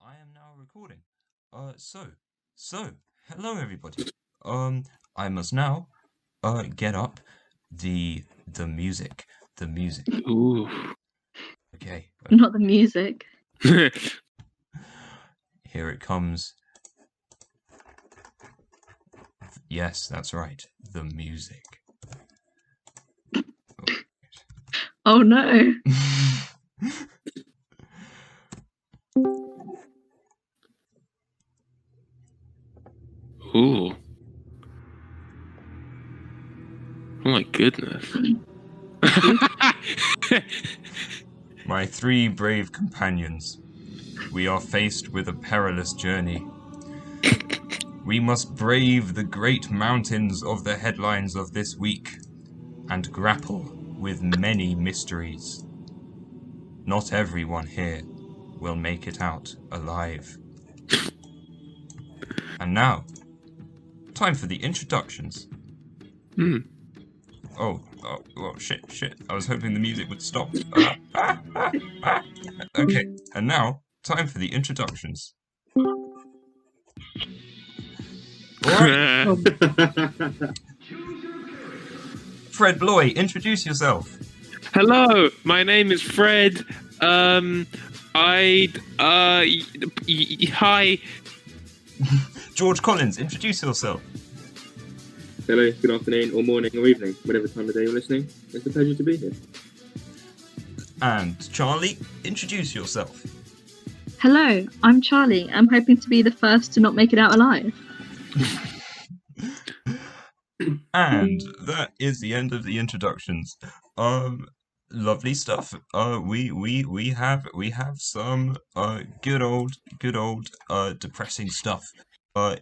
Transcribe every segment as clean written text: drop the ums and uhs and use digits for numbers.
I am now recording. So, hello everybody. I must now, get up the music, the music. Ooh. Okay, Not the music. here it comes. Yes, that's right, the music. Oh no. Ooh. Oh my goodness. My three brave companions, we are faced with a perilous journey. We must brave the great mountains of the headlines of this week and grapple with many mysteries. Not everyone here will make it out alive. And now, time for the introductions. Oh, shit. I was hoping the music would stop. Okay, and now, time for the introductions. Alright, Fred Bloy, introduce yourself. Hello, my name is Fred. Hi. George Collins, introduce yourself. Hello, good afternoon, or morning, or evening, whatever time of day you're listening. It's a pleasure to be here. And Charlie, introduce yourself. Hello, I'm Charlie. I'm hoping to be the first to not make it out alive. And that is the end of the introductions. Lovely stuff. We have some good old depressing stuff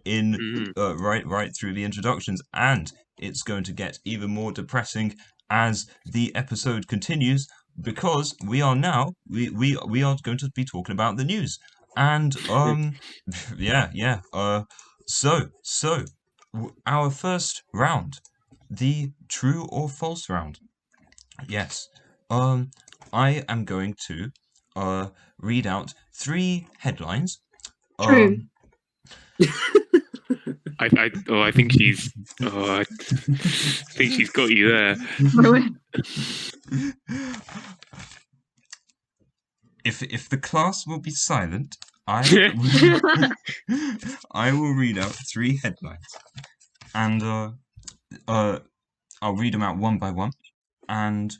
in right through the introductions, and it's going to get even more depressing as the episode continues, because we are going to be talking about the news. And so our first round, the true or false round. Yes. I am going to read out 3 headlines. True. I think she's. I think she's got you there. If the class will be silent, I will read out 3 headlines, and I'll read them out one by one, and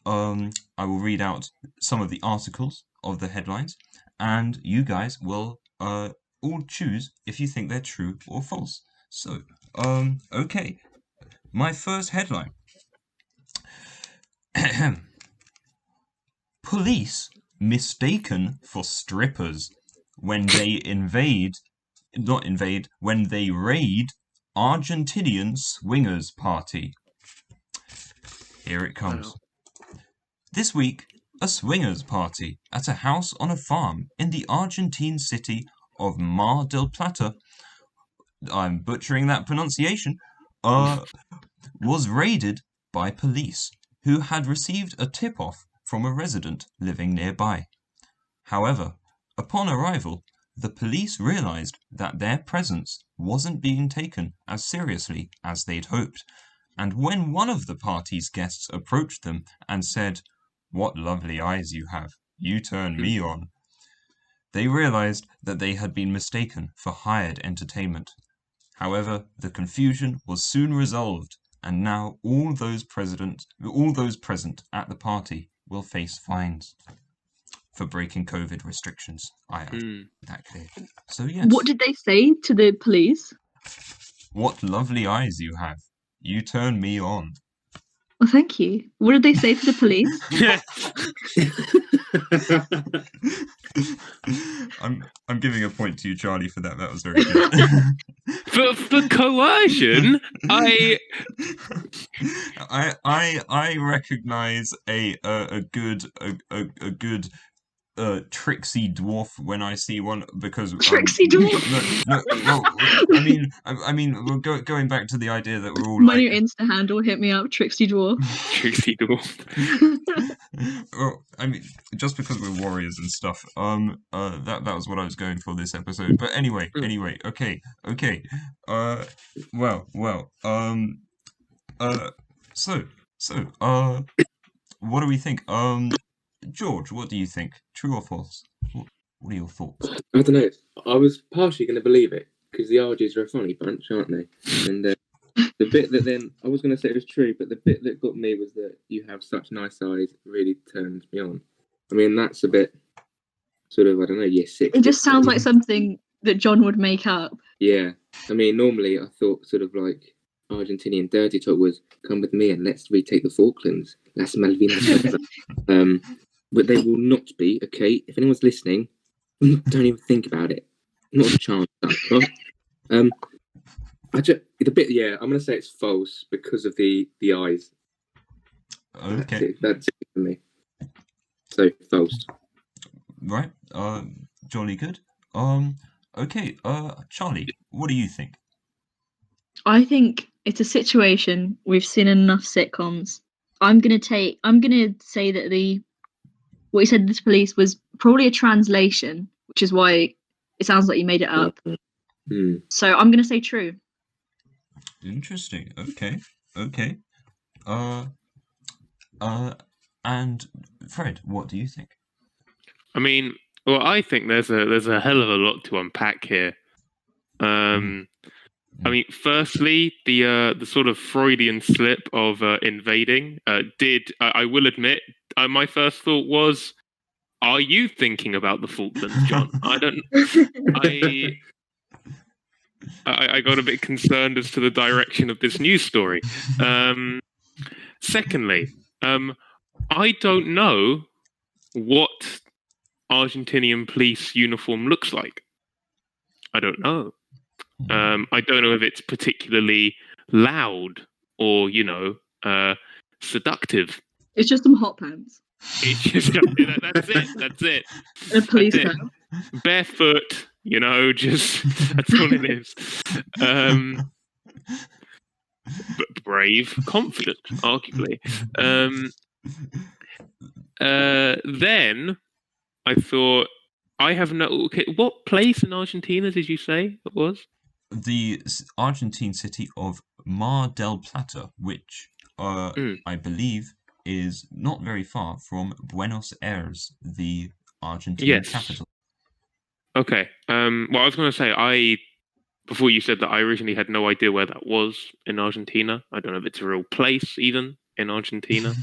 I will read out some of the articles of the headlines, and you guys will all choose if you think they're true or false. So, okay. My first headline. Police mistaken for strippers when they when they raid Argentinian swingers party. Here it comes. Wow. This week, a swingers party at a house on a farm in the Argentine city of Mar del Plata, I'm butchering that pronunciation, was raided by police who had received a tip-off from a resident living nearby. However, upon arrival, the police realized that their presence wasn't being taken as seriously as they'd hoped, and when one of the party's guests approached them and said, "What lovely eyes you have, you turn me on," they realized that they had been mistaken for hired entertainment. However, the confusion was soon resolved, and now all those present at the party will face fines for breaking COVID restrictions. I add that clear. So yes. What did they say to the police? What lovely eyes you have. You turn me on. Well, thank you. What did they say to the police? I'm giving a point to you, Charlie, for that. That was very good. for coercion, I recognize a good tricksy dwarf when I see one because Trixie dwarf. no, well, I mean, we're going back to the idea that we're all My like, new Insta handle, hit me up, Trixie dwarf. Trixie Dwarf. well, I mean, just because we're warriors and stuff. That was what I was going for this episode. But anyway, okay. Well, what do we think? George, what do you think? True or false? What are your thoughts? I don't know. I was partially going to believe it because the RGs are a funny bunch, aren't they? And the bit that then I was going to say it was true, but the bit that got me was that you have such nice eyes really turns me on. I mean, that's a bit sort of, I don't know, year 6. It just sounds like something that John would make up. Yeah. I mean, normally I thought sort of like Argentinian dirty talk was come with me and let's retake the Falklands. Las Malvinas. But they will not be, okay? If anyone's listening, don't even think about it. Not a chance. Right? I'm gonna say it's false because of the eyes. Okay. That's it for me. So false. Right. Jolly good. Okay. Charlie, what do you think? I think it's a situation we've seen in enough sitcoms. I'm gonna say that what you said to the police was probably a translation, which is why it sounds like you made it up. So I'm gonna say true. Interesting. Okay. And Fred, what do you think? I mean, well, I think there's a hell of a lot to unpack here. I mean, firstly, the sort of Freudian slip of invading I will admit, my first thought was, are you thinking about the Falklands, John? I got a bit concerned as to the direction of this news story. Secondly, I don't know what Argentinian police uniform looks like. I don't know. I don't know if it's particularly loud or, seductive. It's just some hot pants. It's just, that's it. And a police cap. Barefoot, just that's all it is. But brave, confident, arguably. Then I thought, what place in Argentina did you say it was? The Argentine city of Mar del Plata, which I believe is not very far from Buenos Aires, the Argentine capital. Okay. Well, I was going to say, before you said that, I originally had no idea where that was in Argentina. I don't know if it's a real place even in Argentina.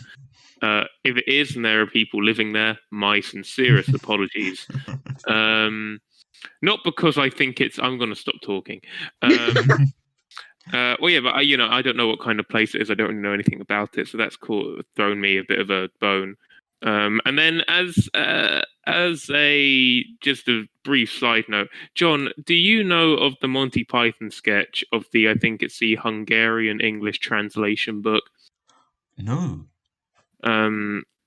If it is, and there are people living there, my sincerest apologies. Not because I think I'm going to stop talking. Well, yeah, but I don't know what kind of place it is. I don't really know anything about it, so that's cool. Thrown me a bit of a bone. And then, as just a brief side note, John, do you know of the Monty Python sketch of I think it's the Hungarian English translation book? No.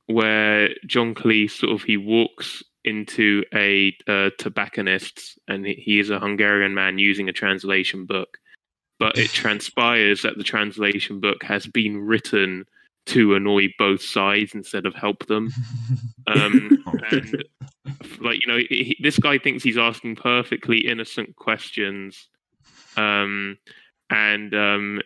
Where John Cleese he walks into a tobacconist's, and he is a Hungarian man using a translation book. But it transpires that the translation book has been written to annoy both sides instead of help them. And this guy thinks he's asking perfectly innocent questions. And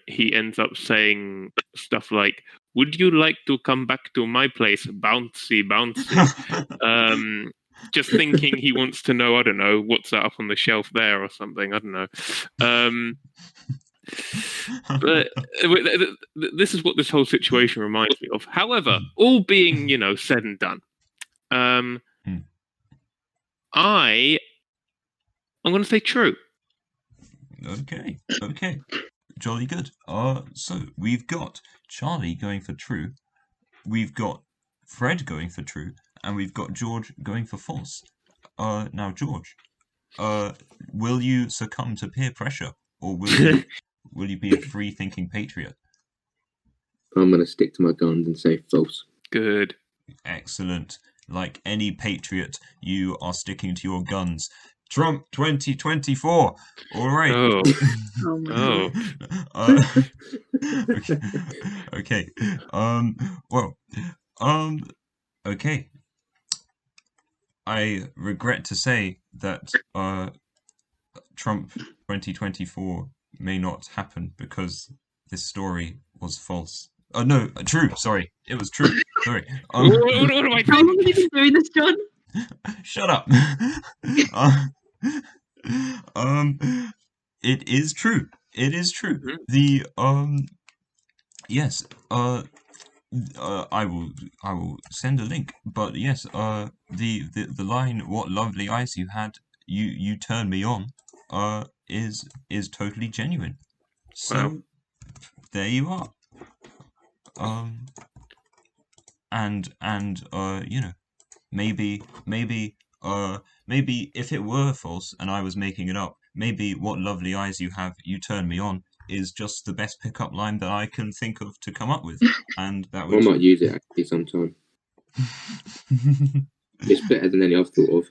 he ends up saying stuff like, "Would you like to come back to my place? Bouncy, bouncy." Just thinking he wants to know, I don't know, what's that up on the shelf there or something. I don't know. But this is what this whole situation reminds me of. However, all being, said and done, I'm going to say true. Okay. Jolly good. So we've got Charlie going for true, we've got Fred going for true, and we've got George going for false. Now, George, will you succumb to peer pressure, or will you be a free-thinking patriot? I'm going to stick to my guns and say false. Good. Excellent. like any patriot, you are sticking to your guns. Trump 2024. All right. Oh, Oh my oh. Uh, okay. Well. Okay. I regret to say that Trump 2024 may not happen because this story was false. Oh no, true. Sorry, it was true. Sorry. What do I How long have you been doing this, John? Shut up. It is true. It is true. Mhm. The yes. I will send a link. But yes. The line "What lovely eyes you had, you turn me on," is totally genuine. So Wow. there you are. And you know, maybe if it were false and I was making it up, maybe "What lovely eyes you have, you turn me on" is just the best pickup line that I can think of to come up with, and that I would. might use it actually sometime. It's better than any I've thought of.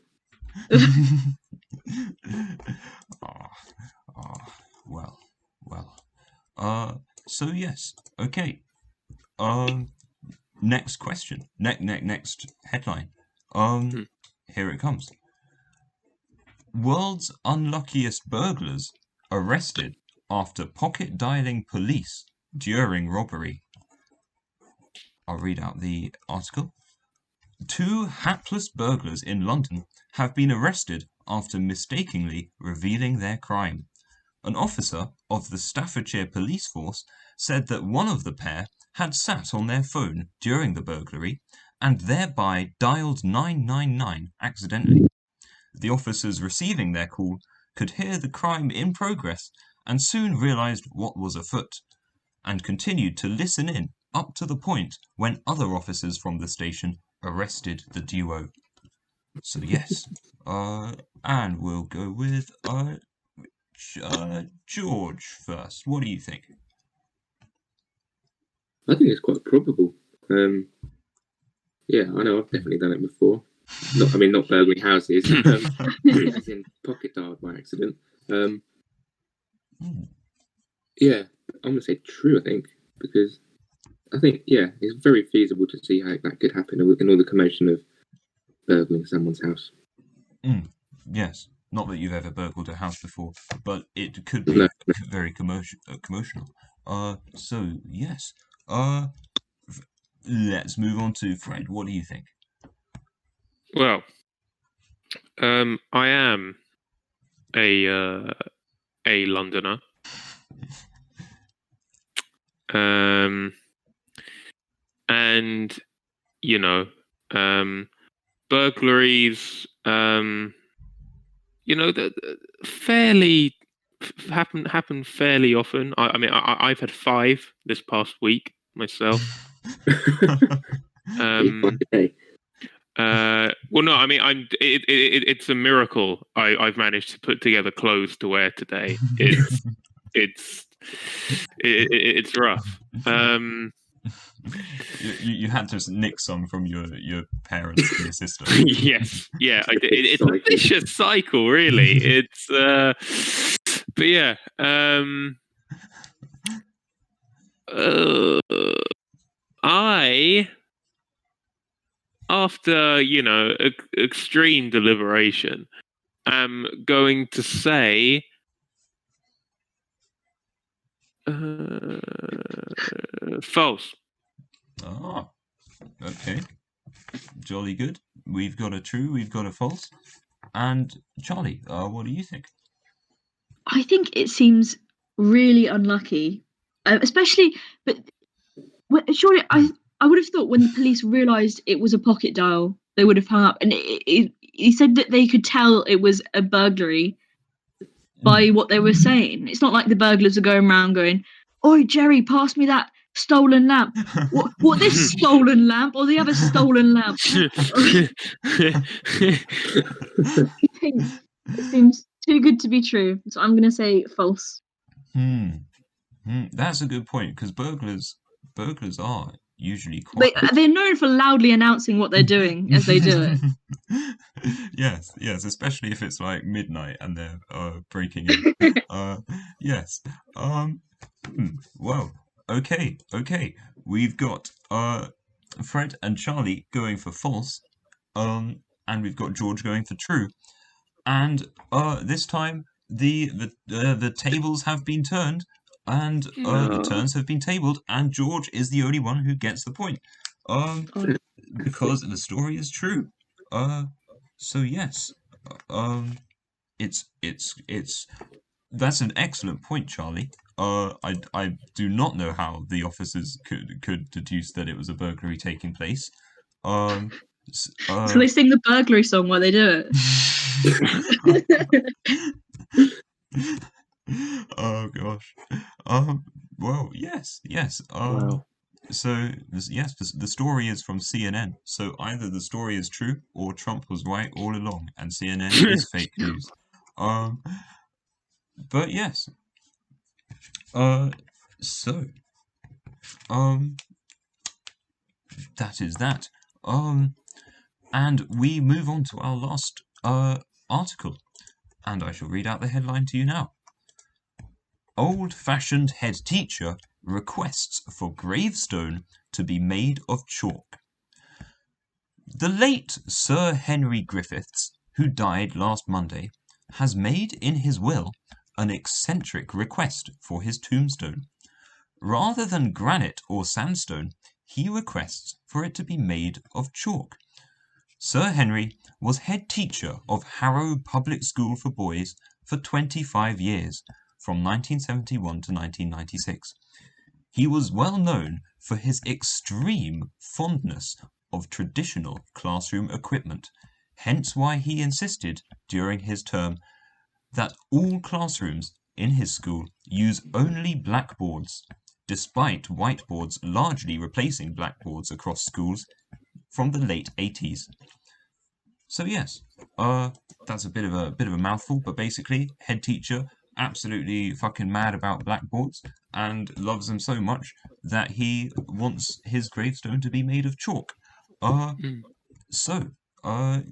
Well. So yes. Okay. Next question. Next headline. Here it comes. World's unluckiest burglars arrested after pocket dialing police during robbery. I'll read out the article. 2 hapless burglars in London have been arrested after mistakenly revealing their crime. An officer of the Staffordshire police force said that one of the pair had sat on their phone during the burglary and thereby dialed 999 accidentally. The officers receiving their call could hear the crime in progress and soon realised what was afoot, and continued to listen in up to the point when other officers from the station arrested the duo. So yes, and we'll go with George first. What do you think? I think it's quite probable. Yeah, I know I've definitely done it before. Not burgling houses, as in pocket dialed by accident. Yeah, I'm gonna say true. I think because it's very feasible to see how that could happen in all the commotion of burgling someone's house. Yes, not that you've ever burgled a house before, but it could be very commotional. So yes. Let's move on to Fred. What do you think? Well, I am a Londoner. And you know, burglaries, fairly happen fairly often. I've had 5 this past week myself. Well, no, it's a miracle I've managed to put together clothes to wear today. It's rough. You had to nick some from your parents and your sister. Yes, yeah, I did. It's a vicious cycle, really. It's but yeah, I, after extreme deliberation, am going to say false. Ah, okay. Jolly good. We've got a true, we've got a false. And Charlie, what do you think? I think it seems really unlucky, especially. But surely, I would have thought when the police realised it was a pocket dial, they would have hung up. And he said that they could tell it was a burglary by what they were saying. It's not like the burglars are going around going, "Oi, Jerry, pass me that stolen lamp." What this stolen lamp or the other stolen lamp? It seems too good to be true, so I'm gonna say false. That's a good point, because burglars are usually quite. They're known for loudly announcing what they're doing as they do it. Yes, especially if it's like midnight and they're breaking in. Yes. Well, okay. We've got Fred and Charlie going for false. And we've got George going for true. And this time the tables have been turned, and the turns have been tabled, and George is the only one who gets the point. Because the story is true. So yes. It's that's an excellent point, Charlie. I do not know how the officers could deduce that it was a burglary taking place. So they sing the burglary song while they do it. Oh gosh. Well, yes. Wow. So yes, the story is from CNN. So either the story is true or Trump was right all along, and CNN is fake news. But yes. So. That is that. And we move on to our last article, and I shall read out the headline to you now. Old-fashioned head teacher requests for gravestone to be made of chalk. The late Sir Henry Griffiths, who died last Monday, has made in his will an eccentric request for his tombstone. Rather than granite or sandstone, he requests for it to be made of chalk. Sir Henry was head teacher of Harrow Public School for Boys for 25 years, from 1971 to 1996. He was well known for his extreme fondness of traditional classroom equipment, hence why he insisted during his term that all classrooms in his school use only blackboards, despite whiteboards largely replacing blackboards across schools from the late 80s. So yes, that's a bit of a mouthful, but basically, head teacher absolutely fucking mad about blackboards and loves them so much that he wants his gravestone to be made of chalk. So, who's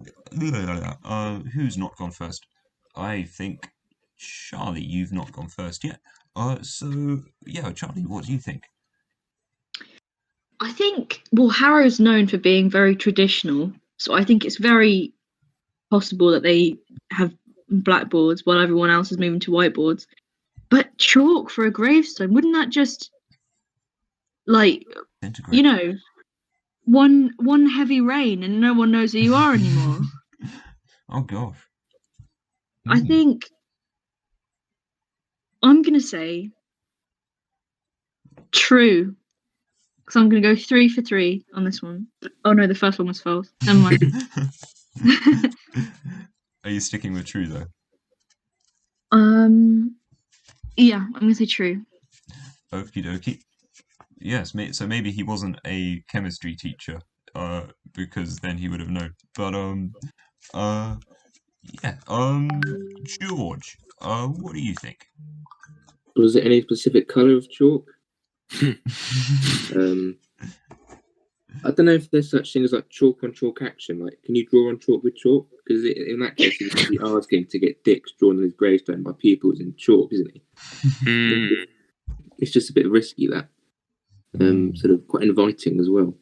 not gone first? I think Charlie, you've not gone first yet. So yeah, Charlie, what do you think? I think, well, Harrow's known for being very traditional, so I think it's very possible that they have blackboards while everyone else is moving to whiteboards. But chalk for a gravestone, wouldn't that just, like, Integrate. one heavy rain and no one knows who you are anymore? Oh gosh. I think I'm gonna say true, because I'm gonna go 3 for 3 on this one. Oh no, the first one was false. Never mind. Are you sticking with true though? Yeah, I'm gonna say true. Okie dokie. Yes, so maybe he wasn't a chemistry teacher, because then he would have known. But George, what do you think? Was there any specific colour of chalk? I don't know if there's such thing as like chalk on chalk action. Like, can you draw on chalk with chalk? Because in that case, he's going to be asking to get dicks drawn on his gravestone by pupils in chalk, isn't he? It's just a bit risky, that. Sort of quite inviting as well.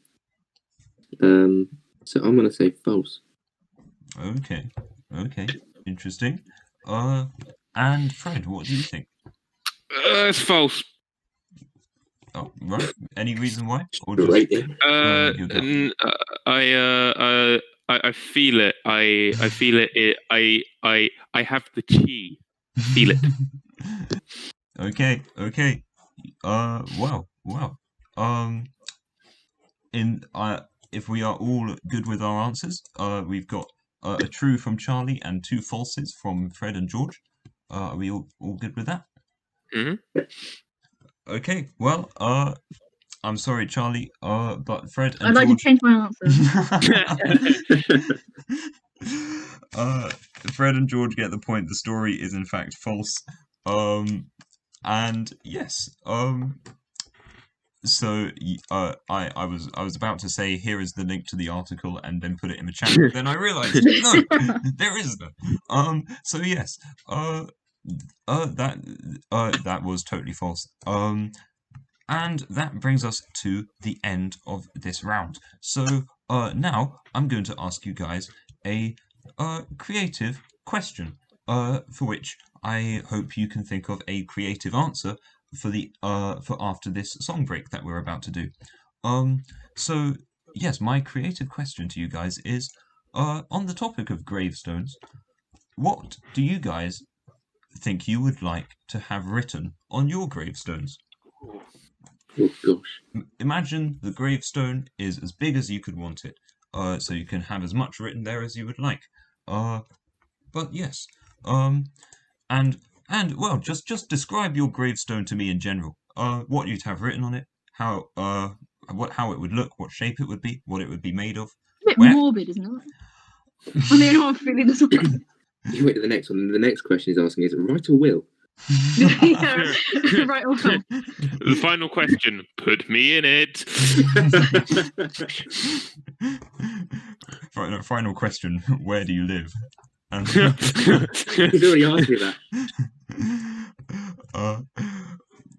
So I'm going to say false. Okay, interesting. And Fred, what do you think? It's false. Oh, right. Any reason why? Or Right, just, yeah. I feel it. I feel it. I have the key. Feel it. Okay. Well. If we are all good with our answers, we've got a true from Charlie and 2 falses from Fred and George. Are we all good with that? Mm-hmm. Okay. Well, I'm sorry, Charlie. But Fred and I'd like George... to change my answer. Fred and George get the point. The story is in fact false. And yes. I was about to say here is the link to the article and then put it in the chat. But then I realised no, there isn't. So yes. That was totally false. And that brings us to the end of this round. So now I'm going to ask you guys a creative question, for which I hope you can think of a creative answer for after this song break that we're about to do. So yes, my creative question to you guys is on the topic of gravestones. What do you guys think you would like to have written on your gravestones? Oh gosh. Imagine the gravestone is as big as you could want it, so you can have as much written there as you would like. But yes, and well, just describe your gravestone to me in general. What you'd have written on it, how it would look, what shape it would be, what it would be made of. A bit morbid, isn't it? I mean, I'm feeling this one. You wait to the next one. The next question he's asking is right or will? Yeah, right or will. The final question. Put me in it. Final question. Where do you live? He's already asked me that.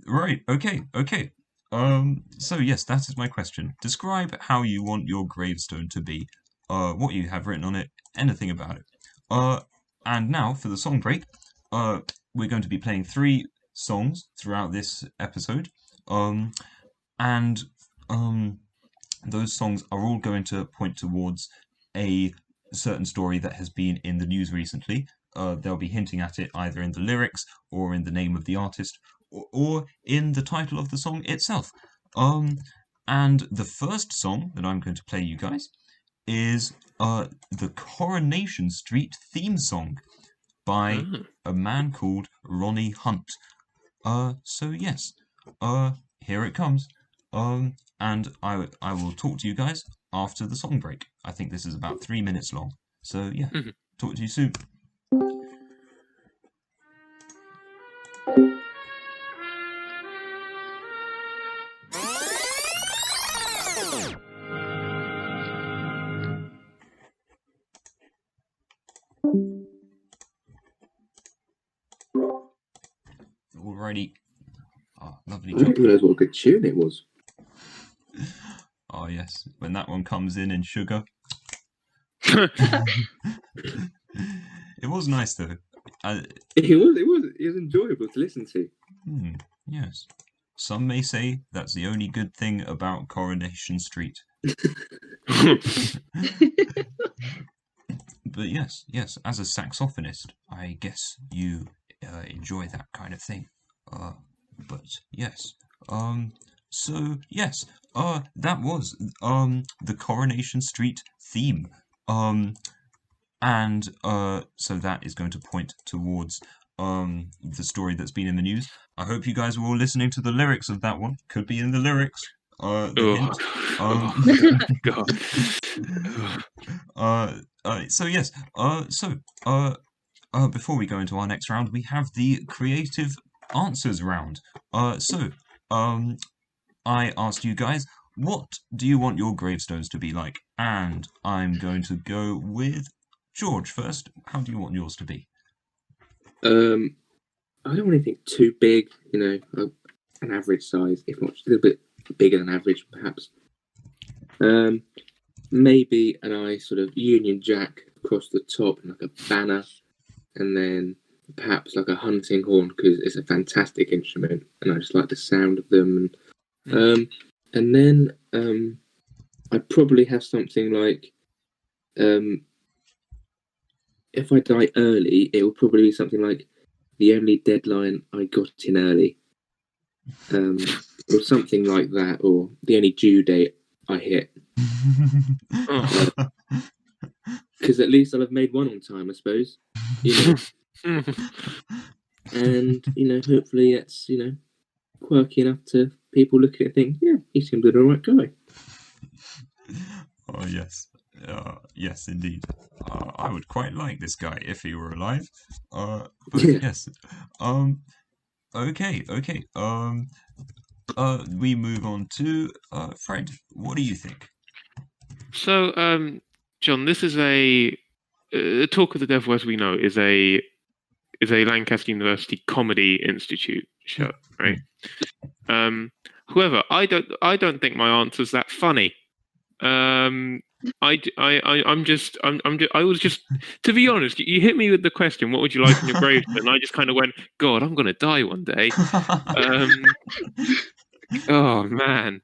Right. Okay. So yes, that is my question. Describe how you want your gravestone to be. What you have written on it. Anything about it. And now for the song break. We're going to be playing 3 songs throughout this episode. Those songs are all going to point towards a certain story that has been in the news recently. They'll be hinting at it either in the lyrics or in the name of the artist or in the title of the song itself. And the first song that I'm going to play you guys is the Coronation Street theme song by a man called Ronnie Hunt. So yes, here it comes. And I will talk to you guys after the song break. I think this is about 3 minutes long. So yeah, talk to you soon. Alrighty. Oh, lovely I didn't realise what a good tune it was. Oh yes, when that one comes in sugar. It was nice though. It was enjoyable to listen to. Yes. Some may say that's the only good thing about Coronation Street. But yes, as a saxophonist, I guess you enjoy that kind of thing. But yes. So yes, that was the Coronation Street theme. And so that is going to point towards the story that's been in the news. I hope you guys were all listening to the lyrics of that one. Could be in the lyrics. Hint. God. So yes. Before we go into our next round, we have the creative answers round. I asked you guys, what do you want your gravestones to be like? And I'm going to go with George first. How do you want yours to be? I don't want anything too big, an average size, if not just a little bit bigger than average, perhaps. Maybe a nice sort of Union Jack across the top, and like a banner, and then perhaps like a hunting horn, because it's a fantastic instrument, and I just like the sound of them. And then I'd probably have something like, if I die early, it will probably be something like the only deadline I got in early, or something like that, or the only due date I hit. Because at least I'll have made one on time, I suppose. And hopefully it's quirky enough to people look at it and think, yeah, he seems like a right guy. Oh yes, yes indeed. I would quite like this guy if he were alive. But yes. Okay. we move on to Fred. What do you think? So, John, this is a Talk of the Devil, as we know, is a Lancaster University Comedy Institute show, right? However, I don't think my answer's that funny. I was just, to be honest, you hit me with the question, what would you like on your gravestone? And I just kind of went, God, I'm going to die one day. Oh, man.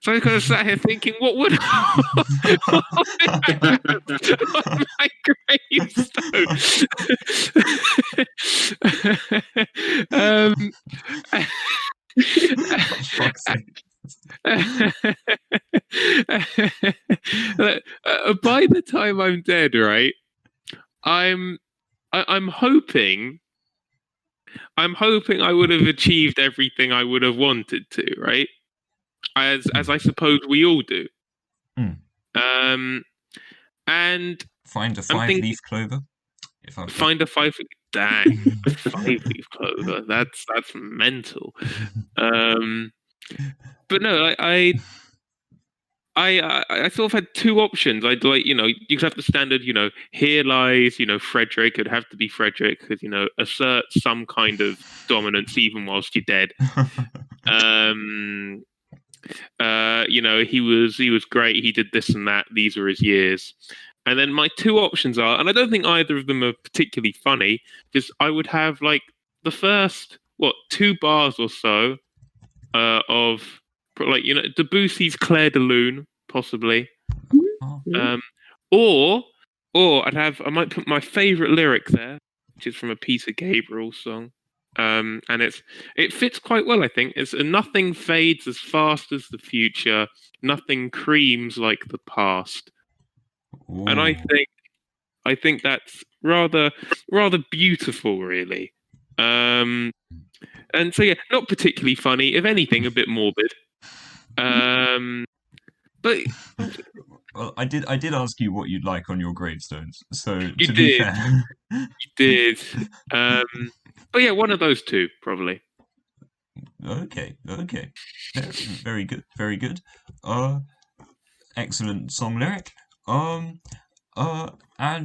So I kind of sat here thinking, what would I on my gravestone? For fuck's sake. By the time I'm dead, right? I'm hoping I would have achieved everything I would have wanted to, right? As I suppose we all do. And find a 5-leaf clover. Find a 5-leaf. Dang, 5-leaf clover. That's mental. But no, I sort of had two options. I'd you could have the standard, here lies, Frederick. It'd have to be Frederick because, assert some kind of dominance even whilst you're dead. He was great. He did this and that. These were his years. And then my two options are, and I don't think either of them are particularly funny, just I would have the first 2 bars or so of Debussy's Claire de Lune, possibly. Or I might put my favourite lyric there, which is from a Peter Gabriel song. And it fits quite well, I think. It's nothing fades as fast as the future, nothing creams like the past. Ooh. And I think that's rather beautiful, really. And so not particularly funny, if anything, a bit morbid. But well, I did ask you what you'd like on your gravestones. So you to did. Be fair, you did. But yeah, one of those two probably. Okay. Yeah, very good. Excellent song lyric. And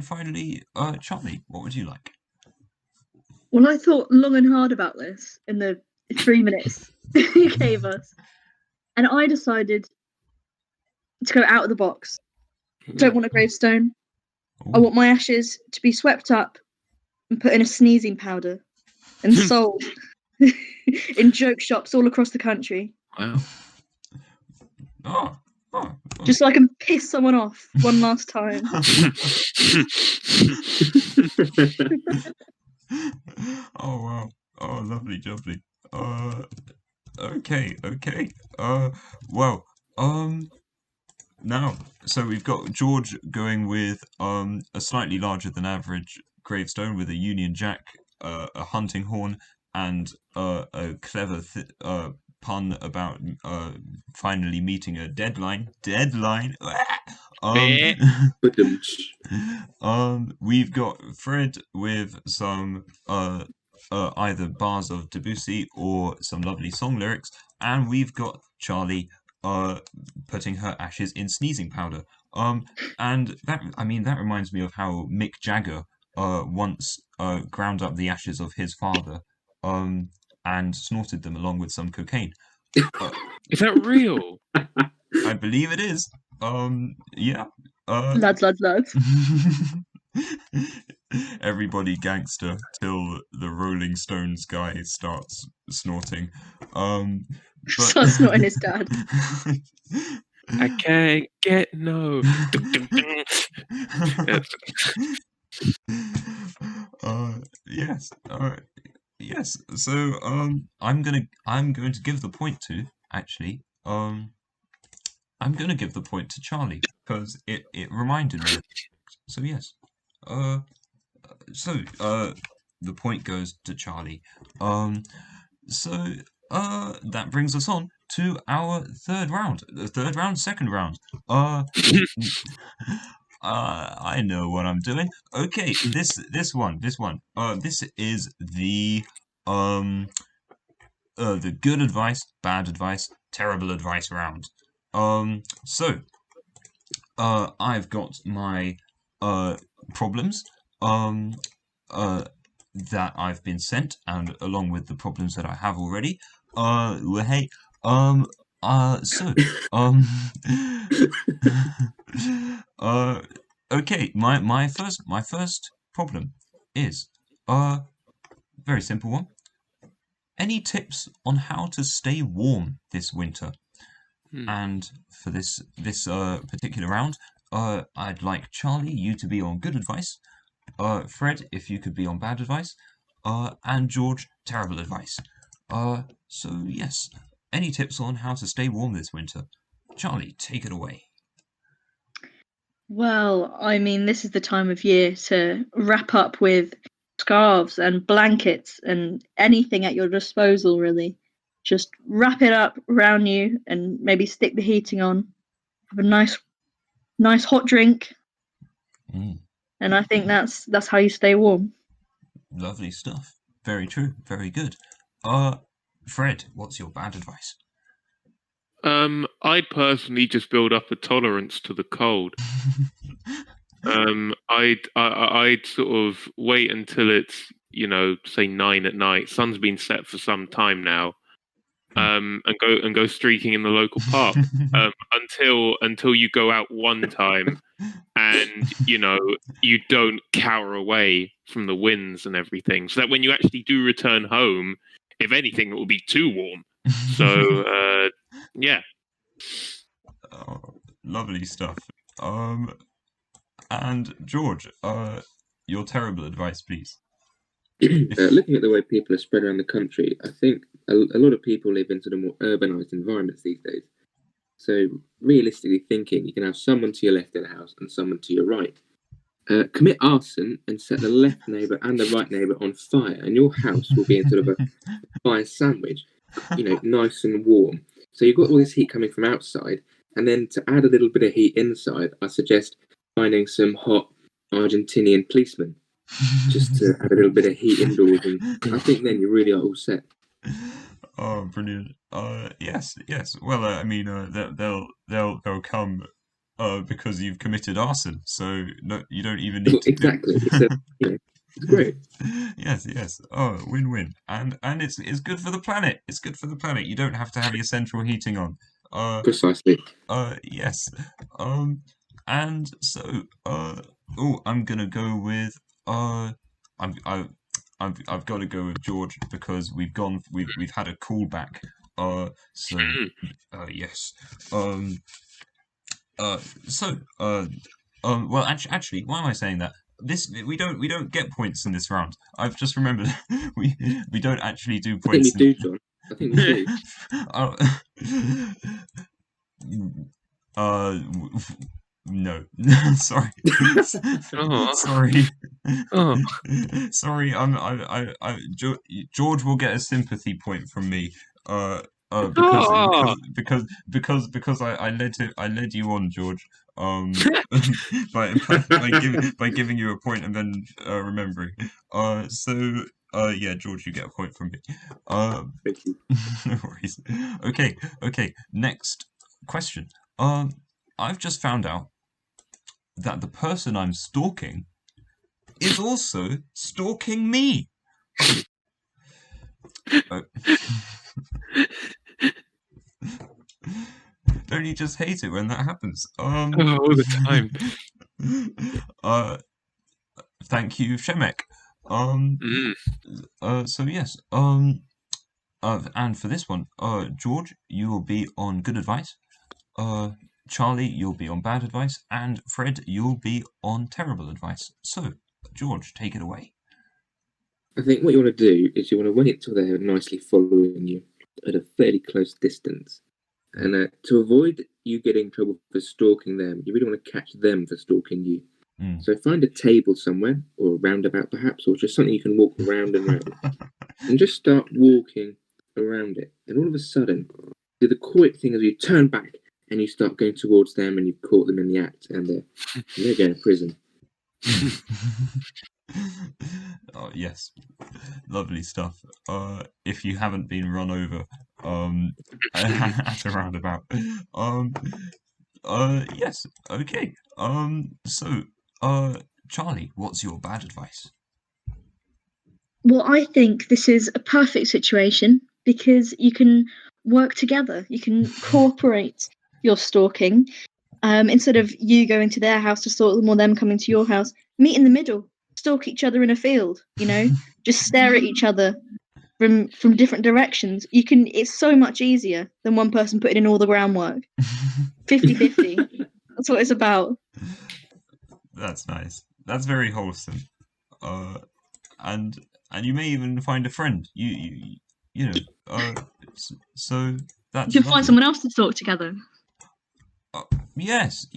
finally, Charlie, what would you like? Well, I thought long and hard about this in the 3 minutes you gave us, and I decided to go out of the box. Don't want a gravestone. Ooh. I want my ashes to be swept up and put in a sneezing powder and sold in joke shops all across the country. Wow. Oh. Just so I can piss someone off one last time. Oh wow. Oh, lovely. Okay. Well, now, so we've got George going with a slightly larger than average gravestone with a Union Jack, a hunting horn, and a clever pun about finally meeting a deadline. We've got Fred with some either bars of Debussy or some lovely song lyrics, and we've got Charlie putting her ashes in sneezing powder. And that reminds me of how Mick Jagger once ground up the ashes of his father and snorted them along with some cocaine. Is that real? I believe it is. Yeah. Lads. Everybody gangster till the Rolling Stones guy starts snorting. Starts snorting his dad. I can't get no. Yes. Yes. So I'm going to give the point to I'm going to give the point to Charlie because it reminded me. So yes. The point goes to Charlie. That brings us on to our third round. Second round. I know what I'm doing. Okay, this one. This is the the good advice, bad advice, terrible advice round. So I've got my problems that I've been sent, and along with the problems that I have already. Hey, so okay, my first problem is very simple one. Any tips on how to stay warm this winter? And for this particular round, I'd like Charlie, you to be on good advice, Fred, if you could be on bad advice, and George, terrible advice. So yes, any tips on how to stay warm this winter? Charlie, take it away. Well, I mean, this is the time of year to wrap up with scarves and blankets and anything at your disposal, really. Just wrap it up around you and maybe stick the heating on. Have a nice hot drink. And I think that's how you stay warm. Lovely stuff. Very true. Very good. Fred, what's your bad advice? I'd personally just build up a tolerance to the cold. I'd sort of wait until it's, say 9 at night. Sun's been set for some time now. And go streaking in the local park until you go out one time and you don't cower away from the winds and everything, so that when you actually do return home, if anything, it will be too warm. So yeah. Oh, lovely stuff. And George, your terrible advice, please. Looking at the way people are spread around the country, I think a lot of people live in sort of more urbanised environments these days. So realistically thinking, you can have someone to your left in the house and someone to your right. Commit arson and set the left neighbour and the right neighbour on fire, and your house will be in sort of a fire sandwich, nice and warm. So you've got all this heat coming from outside, and then to add a little bit of heat inside, I suggest finding some hot Argentinian policemen, just to add a little bit of heat indoors, and I think then you really are all set. Oh, brilliant! Yes. Well, I mean, they'll come because you've committed arson, so no, you don't even need to. Exactly. It's great. Yes. Oh, win-win, and it's good for the planet. It's good for the planet. You don't have to have your central heating on. Precisely. Yes. And so, I'm gonna go with I've got to go with George because we've had a callback. Yes. Well, actually, why am I saying that? We don't get points in this round. I've just remembered we don't actually do points. I think we do, John. I think we do. No. Sorry. Sorry. Sorry. George will get a sympathy point from me. Because I led you on, George. by giving you a point and then remembering. Yeah, George, you get a point from me. Thank you. No worries. Okay. Next question. I've just found out that the person I'm stalking is also stalking me. Don't you just hate it when that happens? All the time. Thank you, Shemek. So yes. And for this one, George, you will be on good advice. Charlie, you'll be on bad advice, and Fred, you'll be on terrible advice. So, George, take it away. I think what you want to do is you want to wait till they're nicely following you at a fairly close distance. And to avoid you getting in trouble for stalking them, you really want to catch them for stalking you. So find a table somewhere, or a roundabout perhaps, or just something you can walk round and round. And just start walking around it. And all of a sudden, do the quick thing as you turn back and you start going towards them and you've caught them in the act and they're going to prison. Oh, yes. Lovely stuff. If you haven't been run over, at a roundabout. Yes. Okay. So, Charlie, what's your bad advice? Well, I think this is a perfect situation because you can work together. You can cooperate your stalking. Instead of you going to their house to stalk them or them coming to your house, meet in the middle, stalk each other in a field, just stare at each other from different directions. It's so much easier than one person putting in all the groundwork. 50-50. That's what it's about. That's nice. That's very wholesome. And you may even find a friend. So that's You can find lovely. someone else to stalk together. Yes.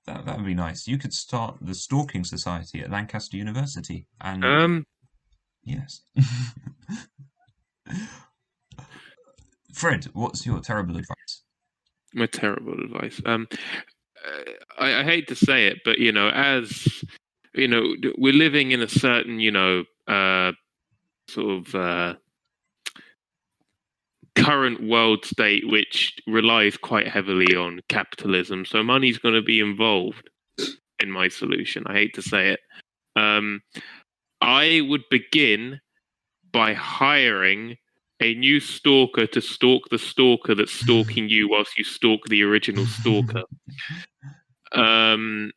That would be nice. You could start the stalking society at Lancaster University, and yes. Fred, what's your terrible advice? My terrible advice. I hate to say it, but as we're living in a certain sort of current world state which relies quite heavily on capitalism. So money's going to be involved in my solution. I hate to say it. I would begin by hiring a new stalker to stalk the stalker that's stalking you whilst you stalk the original stalker. That's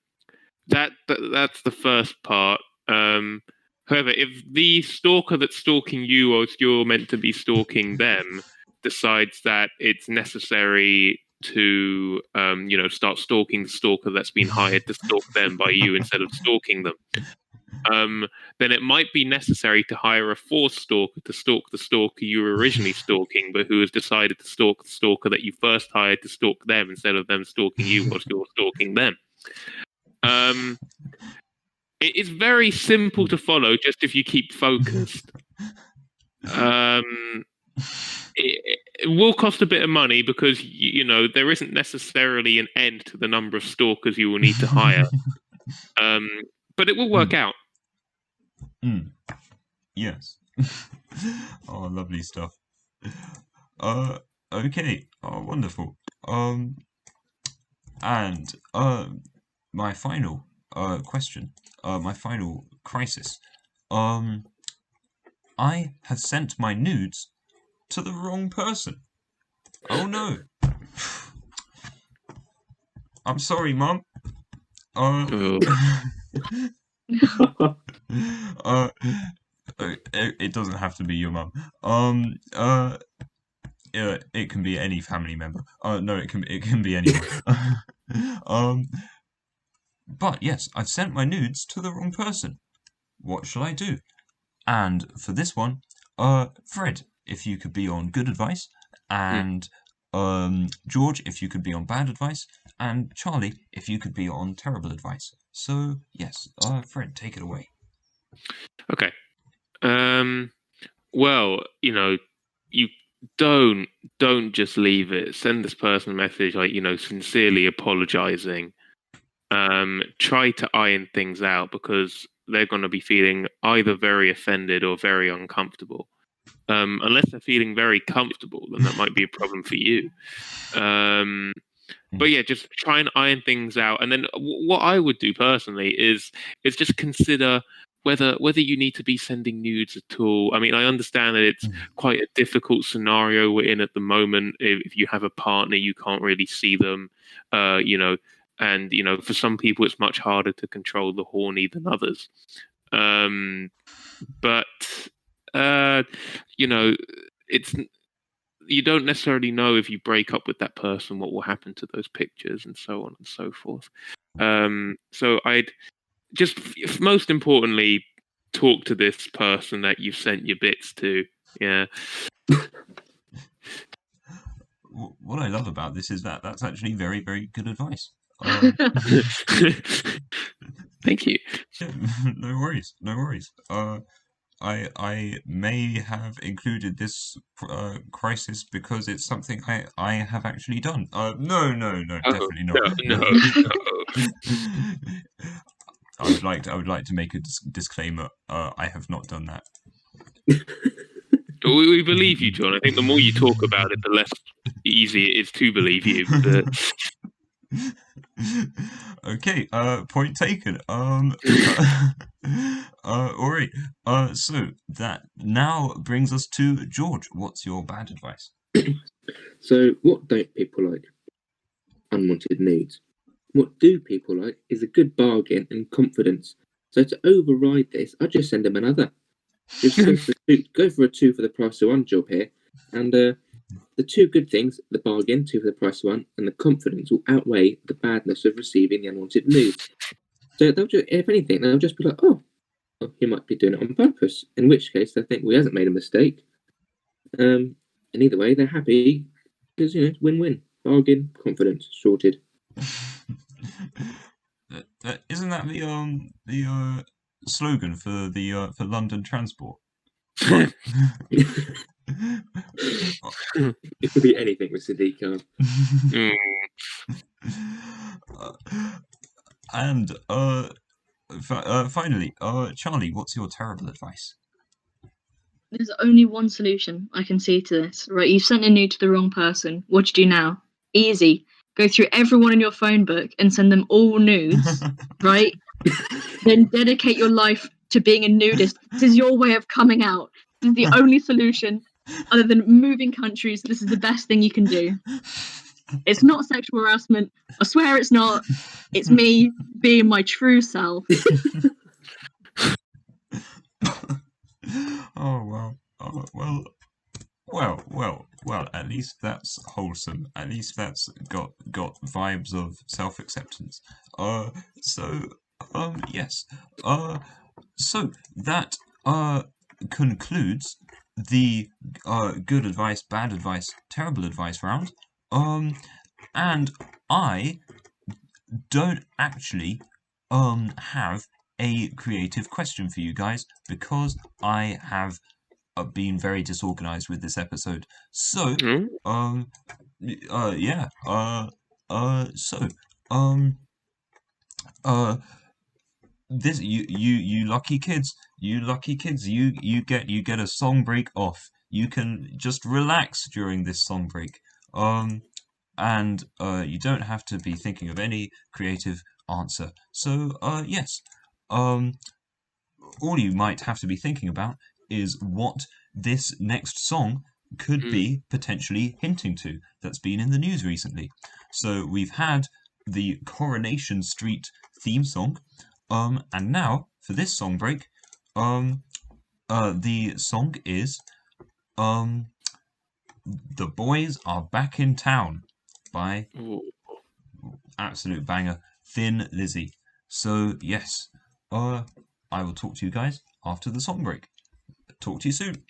the first part. However, if the stalker that's stalking you whilst you're meant to be stalking them decides that it's necessary to start stalking the stalker that's been hired to stalk them by you instead of stalking them, then it might be necessary to hire a fourth stalker to stalk the stalker you were originally stalking, but who has decided to stalk the stalker that you first hired to stalk them instead of them stalking you whilst you're stalking them. It is very simple to follow, just if you keep focused. It will cost a bit of money because there isn't necessarily an end to the number of stalkers you will need to hire, but it will work out. Yes. Oh, lovely stuff. Okay. Oh, wonderful. And my final question, my final crisis. I have sent my nudes to the wrong person. Oh no. I'm sorry, Mum. It doesn't have to be your mum. It can be any family member. No, it can be anyone. But yes, I've sent my nudes to the wrong person. What shall I do? And for this one, Fred, if you could be on good advice, and George, if you could be on bad advice, and Charlie, if you could be on terrible advice. So yes, Fred, take it away. Okay. Well, you don't just leave it. Send this person a message, sincerely apologizing. Try to iron things out because they're going to be feeling either very offended or very uncomfortable. Unless they're feeling very comfortable, then that might be a problem for you. But yeah, just try and iron things out. And then what I would do personally is just consider whether you need to be sending nudes at all. I mean, I understand that it's quite a difficult scenario we're in at the moment. If you have a partner, you can't really see them, and for some people it's much harder to control the horny than others. But it's, you don't necessarily know if you break up with that person what will happen to those pictures and so on and so forth. So I'd just, most importantly, talk to this person that you've sent your bits to. Yeah. What I love about this is that that's actually very, very good advice. Thank you. No worries. I may have included this crisis because it's something I have actually done. No, definitely not. No. I would like to make a disclaimer. I have not done that. We believe you, John. I think the more you talk about it, the less easy it is to believe you. But... Okay, point taken. All right. So that now brings us to George. What's your bad advice? So, what don't people like? Unwanted nudes. What do people like is a good bargain and confidence. So to override this, I just send them another. Just go for a 2 for the price of 1 job here, and the 2 good things, the bargain, 2 for the price of 1, and the confidence will outweigh the badness of receiving the unwanted nudes. So they'll just, if anything, they'll just be like, oh, he might be doing it on purpose. In which case, they think, well, he hasn't made a mistake. And either way, they're happy because win-win. Bargain, confidence, sorted. Isn't that the slogan for the for London Transport? It could be anything with Sadiq Khan. And finally, Charlie, what's your terrible advice? There's only one solution I can see to this. Right, you've sent a nude to the wrong person. What do you do now? Easy. Go through everyone in your phone book and send them all nudes, right? Then dedicate your life to being a nudist. This is your way of coming out. This is the only solution other than moving countries. This is the best thing you can do. It's not sexual harassment. I swear it's not. It's me being my true self. Oh, well. Oh, well, at least that's wholesome. At least that's got vibes of self-acceptance. Yes. So that concludes the good advice, bad advice, terrible advice round. And I don't actually have a creative question for you guys because I have been very disorganized with this episode. So this you lucky kids, you get a song break off. You can just relax during this song break. And you don't have to be thinking of any creative answer. So yes. All you might have to be thinking about is what this next song could be potentially hinting to that's been in the news recently. So we've had the Coronation Street theme song, and now for this song break, the song is The Boys Are Back in Town by absolute banger, Thin Lizzy. So yes, I will talk to you guys after the song break. Talk to you soon.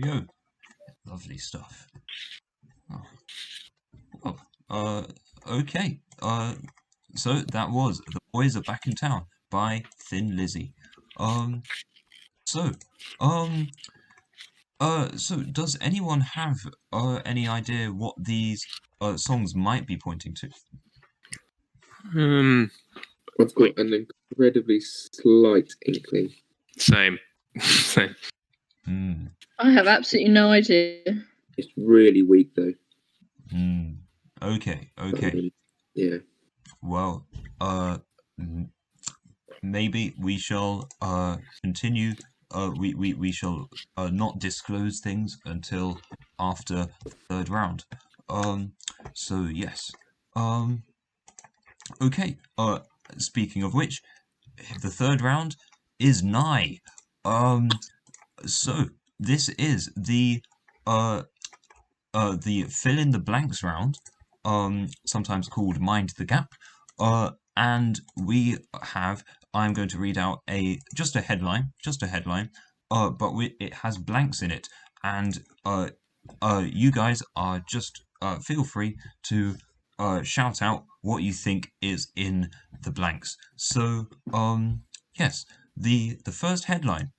Yo. Lovely stuff. Okay. So that was The Boys Are Back in Town by Thin Lizzy. So does anyone have any idea what these songs might be pointing to? I've got an incredibly slight inkling. Same. I have absolutely no idea. It's really weak though. Okay. Yeah. Well, maybe we shall continue. We shall not disclose things until after the third round. So yes. Okay. Speaking of which, the third round is nigh. So this is the fill in the blanks round, sometimes called Mind the Gap. And we have, I'm going to read out just a headline, but it has blanks in it, and you guys are just feel free to shout out what you think is in the blanks. So, yes, the first headline.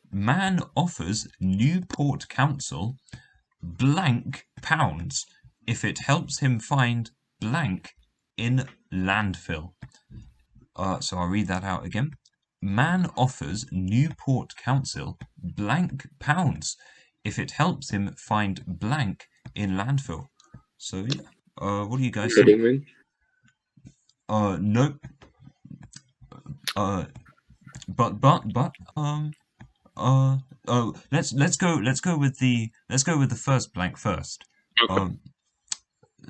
Man offers Newport Council blank pounds if it helps him find blank in landfill. So I'll read that out again. Man offers Newport Council blank pounds if it helps him find blank in landfill. So yeah, what do you guys think? Wedding ring. Nope. Let's go with the first blank first.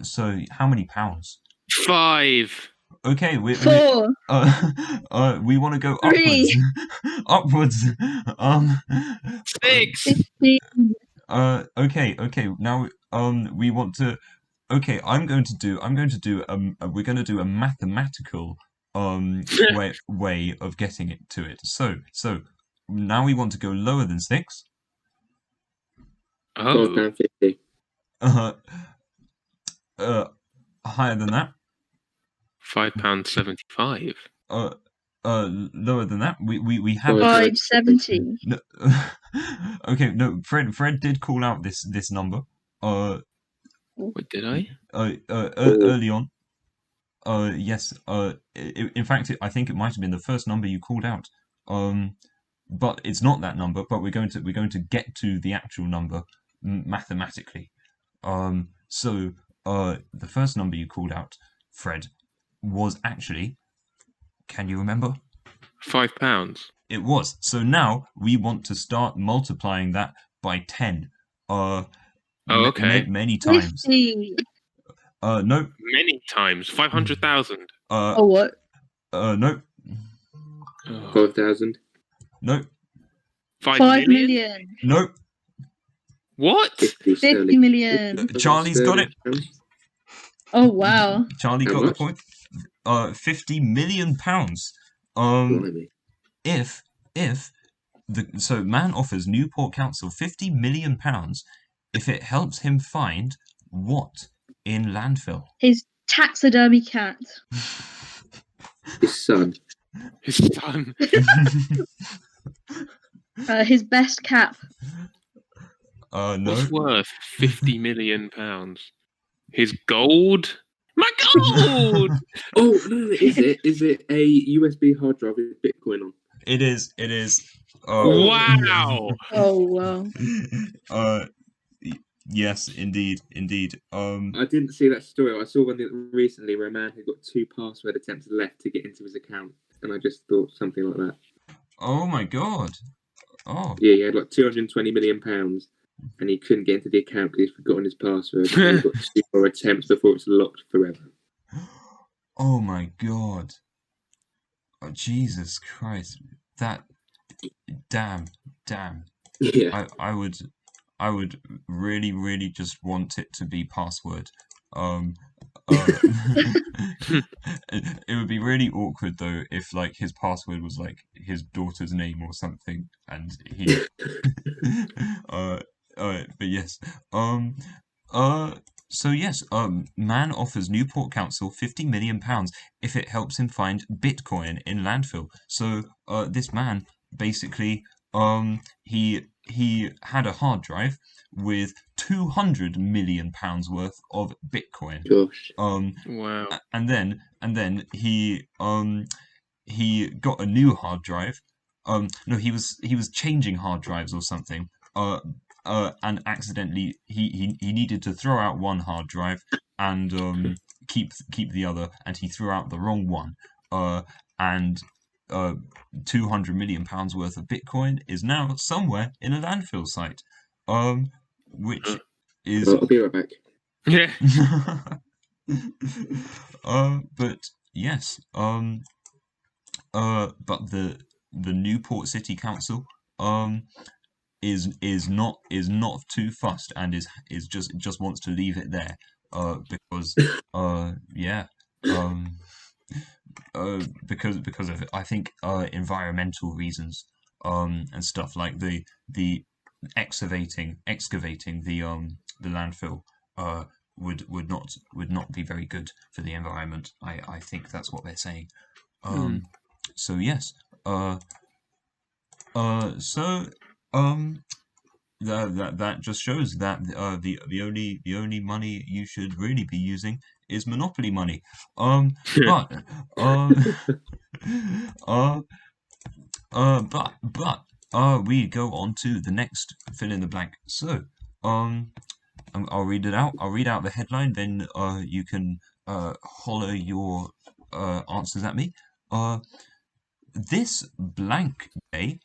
So how many pounds? 5. Okay, 4. we want to go 3. upwards. 6. 15. Okay. Now, we want to. Okay, we're going to do a mathematical way of getting it to it. So now we want to go lower than 6. Oh. £12.50. Higher than that. £5.75. Lower than that. We have. £5.70. No, okay, no. Fred did call out this number. What did I? Early on. Yes. In fact, I think it might have been the first number you called out. But it's not that number. But we're going to get to the actual number mathematically. So the first number you called out, Fred, was actually. Can you remember? £5. It was. So now we want to start multiplying that by 10. Okay. Many times. 50. No. Many times. 500,000. Oh, what? No. 5,000. No. 5 5 million? million. No. What? 50 million. Charlie's got it. Oh, wow. Charlie How got much? the point. £50 million. Blimey. If so man offers Newport Council £50 million if it helps him find what in landfill? His taxidermy cat. His son. His son. His best cap. No. What's worth £50 million? His gold? My gold! Oh no! Is it a USB hard drive with Bitcoin on? It is. Wow! Oh, wow. Yes, indeed. I didn't see that story. I saw one recently where a man had got 2 password attempts left to get into his account, and I just thought something like that. Oh my god. Oh. Yeah, he had like £220 million, and he couldn't get into the account because he'd forgotten his password. And he got 2 more attempts before it's locked forever. Oh my god. Oh, Jesus Christ. That. Damn. Yeah. I would really, really just want it to be password. It would be really awkward though if like his password was like his daughter's name or something, and he. But yes. So yes. Man offers Newport Council £50 million if it helps him find Bitcoin in landfill. So this man basically he had a hard drive with £200 million worth of Bitcoin. Gosh. Wow. And then he got a new hard drive. No, he was changing hard drives or something. And accidentally he needed to throw out one hard drive and keep the other, and he threw out the wrong one. And £200 million worth of Bitcoin is now somewhere in a landfill site, which is. I'll be right back. Yeah. But yes, but the Newport City Council is not too fussed and is just wants to leave it there, because because of I think environmental reasons and stuff like the excavating the landfill would not be very good for the environment. I think that's what they're saying. So yes. That just shows that the only money you should really be using is Monopoly money. But we go on to the next fill in the blank. So I'll read it out. I'll read out the headline, then you can holler your answers at me. This blank day,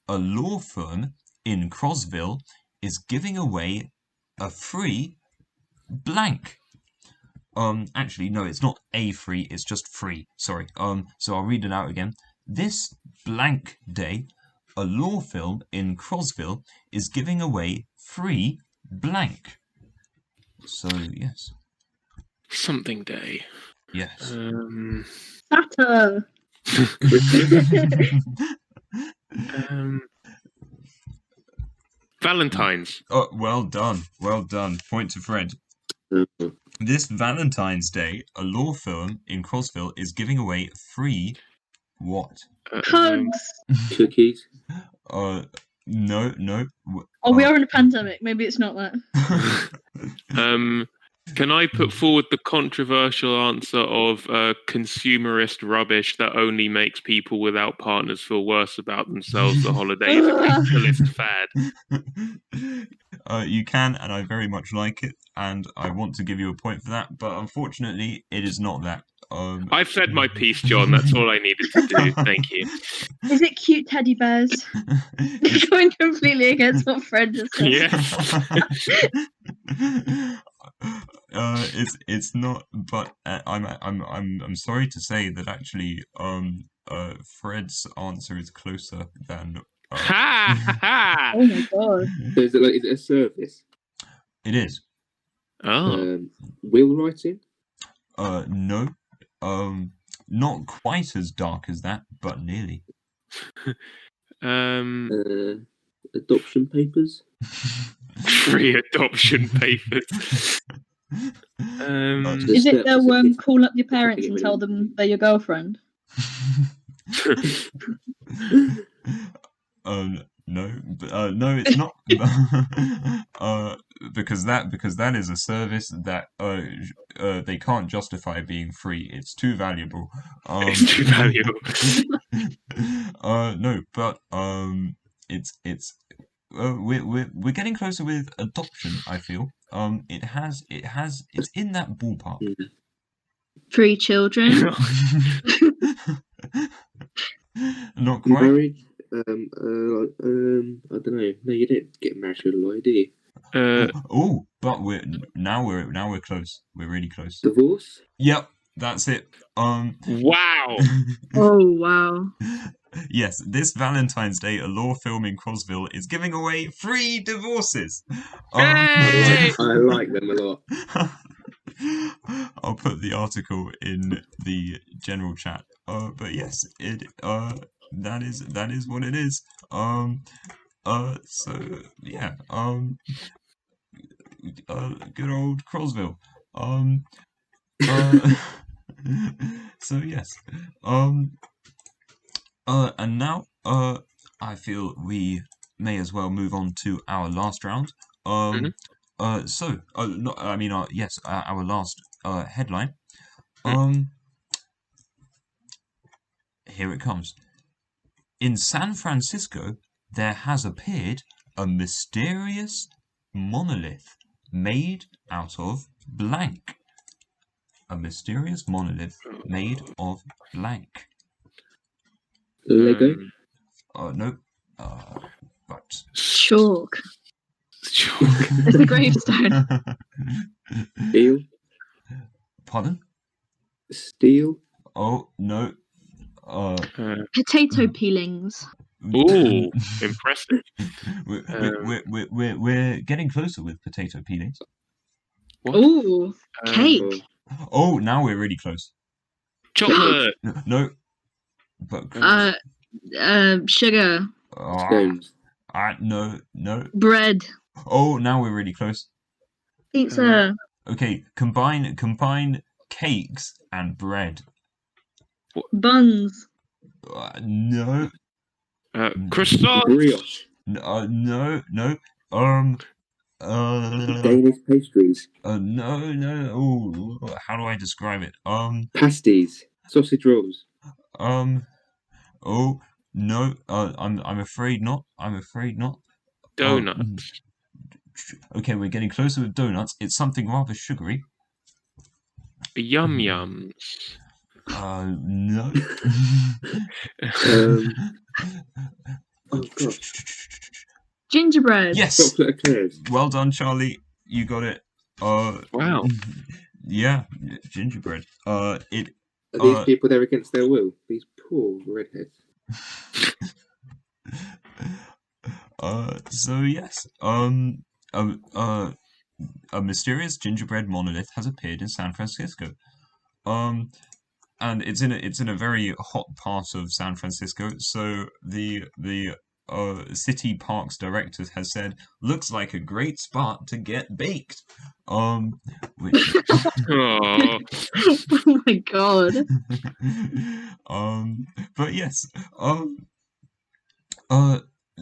a law firm in Crosville is giving away a free blank. Actually, no, it's not a free, it's just free. Sorry. So I'll read it out again. This blank day, a law firm in Crosville is giving away free blank. So, yes. Something day. Yes. Saturn. Valentine's. Oh, well done. Well done. Point to Fred. This Valentine's Day, a law firm in Crosville is giving away free what? Hugs. Cookies. No. Oh, we are in a pandemic. Maybe it's not that. Can I put forward the controversial answer of consumerist rubbish that only makes people without partners feel worse about themselves? The holidays a capitalist fad. You can, and I very much like it, and I want to give you a point for that, but unfortunately, it is not that. I've said my piece, John. That's all I needed to do. Thank you. Is it cute teddy bears? Going completely against what Fred just said. Yeah. It's not, but I'm sorry to say that actually Fred's answer is closer than. Ha! Oh my god! So is it a service? It is. Oh. Will writing? No. Not quite as dark as that, but nearly. Adoption papers? Free adoption papers. Is it they'll call up your parents and tell them they're your girlfriend? No, it's not. Because that is a service that they can't justify being free. It's too valuable. It's too valuable. No, but it's we're getting closer with adoption. I feel it's in that ballpark. 3 children. Not quite. Marriage? I don't know. No, you didn't get married to a lawyer, do you? But we're close. We're really close. Divorce? Yep, that's it. Wow. Oh wow. Yes, this Valentine's Day, a law firm in Crosville is giving away free divorces. Hey! I like them a lot. I'll put the article in the general chat. But yes, that is what it is. So yeah. Good old Crosville. So yes. And now, I feel we may as well move on to our last round. Our last headline. Here it comes. In San Francisco, there has appeared a mysterious monolith made out of blank. A mysterious monolith made of blank. Lego? No. But Chalk. It's a gravestone. Steel? Pardon? Steel? Oh no. Potato peelings. Ooh, impressive. We're getting closer with potato peelings. Ooh, cake. Oh, now we're really close. Chocolate. No. But Sugar. Stones? No. Bread. Oh, now we're really close. Pizza. Okay, combine cakes and bread. Buns. No. Croissant. Brioche. No. Danish pastries. No. Oh, how do I describe it? Pasties. Sausage rolls. Oh, no. I'm afraid not. Donuts. Okay, we're getting closer with donuts. It's something rather sugary. Yum yums. No. Oh gosh. Gingerbread. Yes. Chocolate eclairs. Well done, Charlie. You got it. Wow. Yeah, gingerbread. Are these people there against their will? These poor redheads. So yes. A mysterious gingerbread monolith has appeared in San Francisco. And it's in a very hot part of San Francisco. So the city parks director has said, looks like a great spot to get baked. Which Oh. Oh my god. but yes.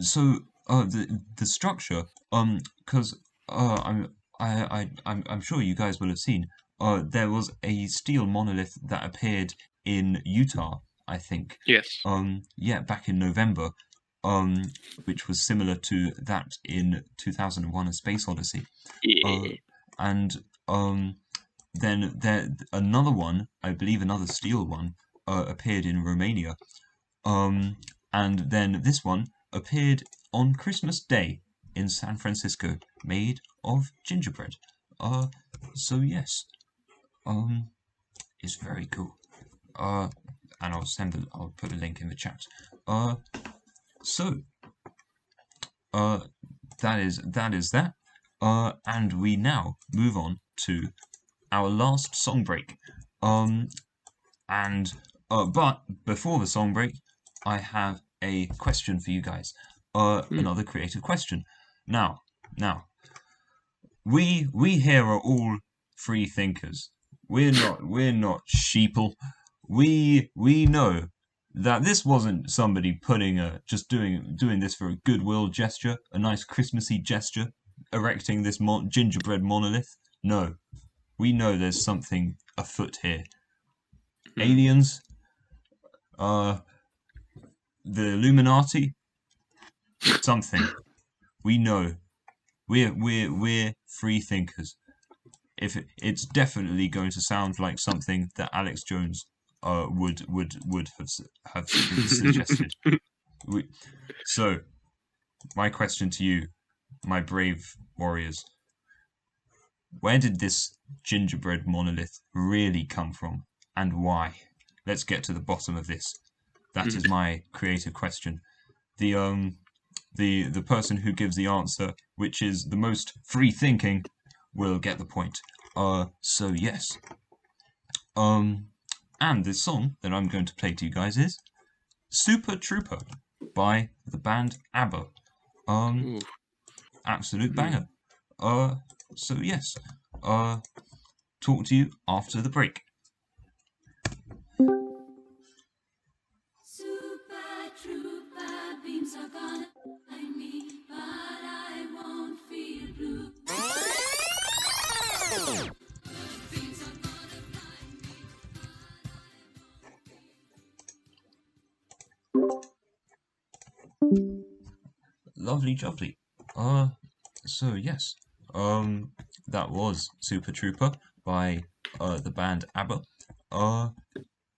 So the structure, because I'm sure you guys will have seen. There was a steel monolith that appeared in Utah, I think. Yes. Yeah, back in November. Which was similar to that in 2001: A Space Odyssey. Yeah. And then there another one, I believe, another steel one, appeared in Romania. And then this one appeared on Christmas Day in San Francisco, made of gingerbread. So yes, it's very cool. And I'll put the link in the chat. So that is that. And we now move on to our last song break. But before the song break, I have a question for you guys. Another creative question. Now, we here are all free thinkers. We're not sheeple. We know that this wasn't somebody just doing this for a goodwill gesture, a nice Christmassy gesture, erecting this gingerbread monolith. No, we know there's something afoot here. Aliens, the Illuminati, something. We know. We're free thinkers. If it's definitely going to sound like something that Alex Jones would have suggested. So, my question to you, my brave warriors: where did this gingerbread monolith really come from, and why? Let's get to the bottom of this. That is my creative question. The person who gives the answer, which is the most free thinking, will get the point. So yes. And this song that I'm going to play to you guys is Super Trooper by the band Abba. Absolute banger. So yes. Talk to you after the break. Super Trooper beams are gonna find me, but I won't feel blue. Beams are gonna find me, Lovely jubbly. So yes. That was Super Trooper by the band Abba.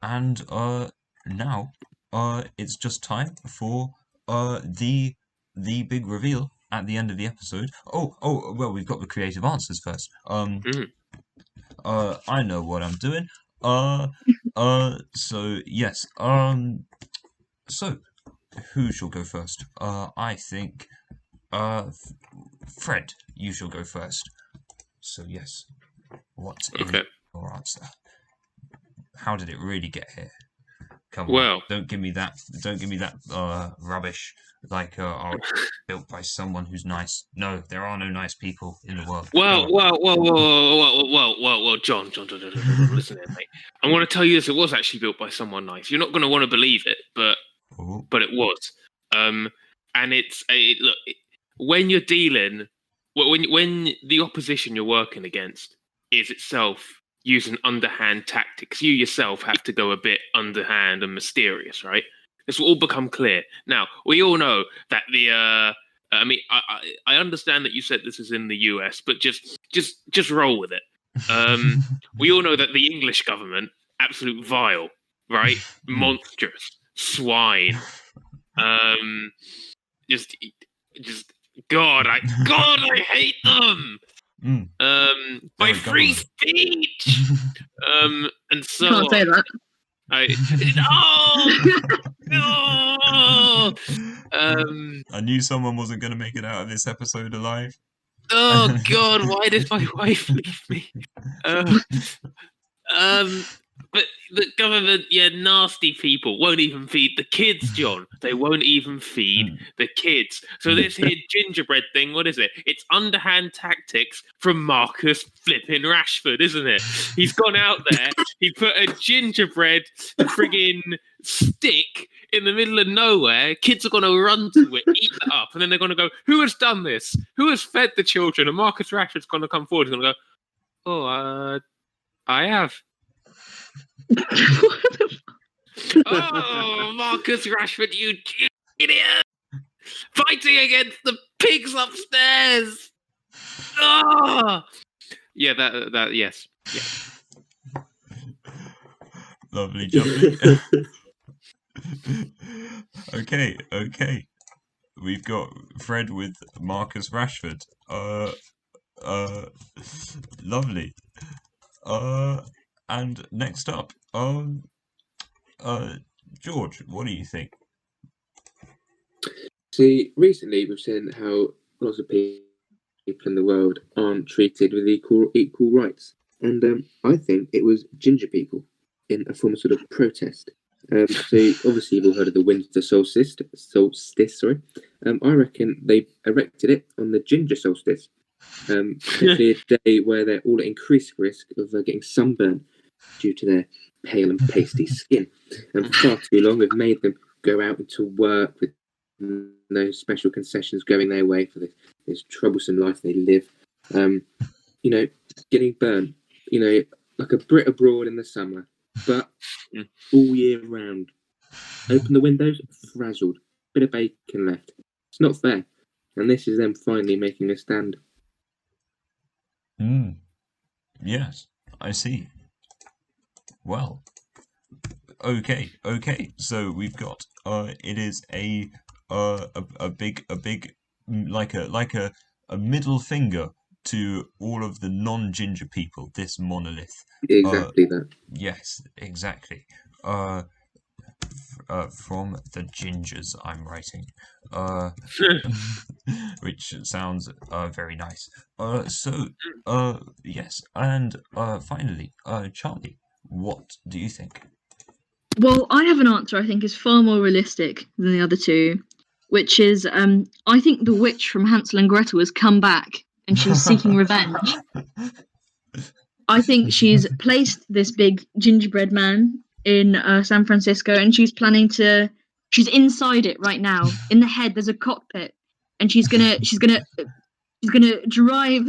And now it's just time for the big reveal at the end of the episode. Oh, well, we've got the creative answers first. I know what I'm doing. So yes. So who shall go first? I think Fred, you shall go first. So yes. What is your answer? How did it really get here? Come on, Well, don't give me that. Don't give me that rubbish. Like, built by someone who's nice. No, there are no nice people in the world. Come on. John, listen here, mate. I want to tell you this. It was actually built by someone nice. You're not going to want to believe it, but Ooh. it was. And look, when you're dealing, when the opposition you're working against is itself using underhand tactics, you yourself have to go a bit underhand and mysterious, right? This will all become clear. Now, we all know that I mean, I understand that you said this is in the US, but just roll with it. We all know that the English government, absolute vile, right? Monstrous swine. Just God, I hate them. My free speech. And so Can't say that. No. I knew someone wasn't going to make it out of this episode alive. Oh God, why did my wife leave me? But the government, nasty people won't even feed the kids, John. They won't even feed the kids. So this here gingerbread thing, what is it? It's underhand tactics from Marcus flipping Rashford, isn't it? He's gone out there, he put a gingerbread friggin' stick in the middle of nowhere. Kids are going to run to it, eat it up, and then they're going to go, who has done this? Who has fed the children? And Marcus Rashford's going to come forward. He's going to go, I have. Oh, Marcus Rashford, you idiot! Fighting against the pigs upstairs. Oh, yeah, that yes, yeah. Lovely, jubbly. Okay. We've got Fred with Marcus Rashford. Lovely. And next up, George, what do you think? See, recently we've seen how lots of people in the world aren't treated with equal rights, and I think it was ginger people in a form of sort of protest. So obviously you've all heard of the winter solstice. Sorry, I reckon they erected it on the ginger solstice. Particularly a day where they're all at increased risk of getting sunburn due to their pale and pasty skin. And for far too long, we've made them go out into work with no special concessions going their way for this troublesome life they live. Getting burnt, like a Brit abroad in the summer, but all year round. Open the windows, frazzled, bit of bacon left. It's not fair. And this is them finally making a stand. Yes, I see. Well, okay. So we've got it is a big like a middle finger to all of the non-ginger people. This monolith. Exactly that. Yes, exactly. From the gingers, I'm writing. Which sounds very nice. Yes, and finally, Charlie, what do you think? Well, I have an answer I think is far more realistic than the other two, which is I think the witch from Hansel and Gretel has come back and she's seeking revenge. I think she's placed this big gingerbread man in San Francisco, and she's inside it right now. In the head, there's a cockpit, and she's gonna drive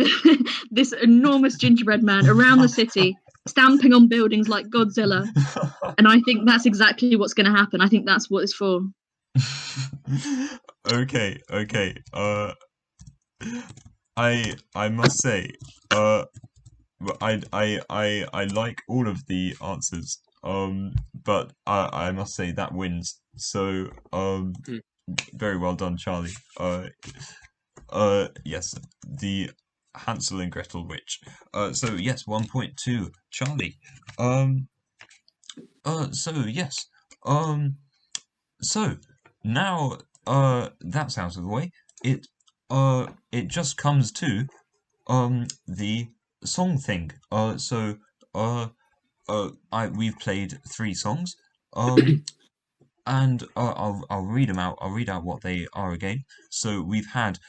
this enormous gingerbread man around the city, stamping on buildings like Godzilla. And I think that's exactly what's going to happen. I think that's what it's for. Okay. I must say, I like all of the answers. But I must say that wins. So very well done, Charlie. Yes, the Hansel and Gretel witch. So yes, 1 point to Charlie. So yes. So now that's out of the way. It just comes to the song thing. We've played 3 songs. And I'll read them out. I'll read out what they are again. So we've had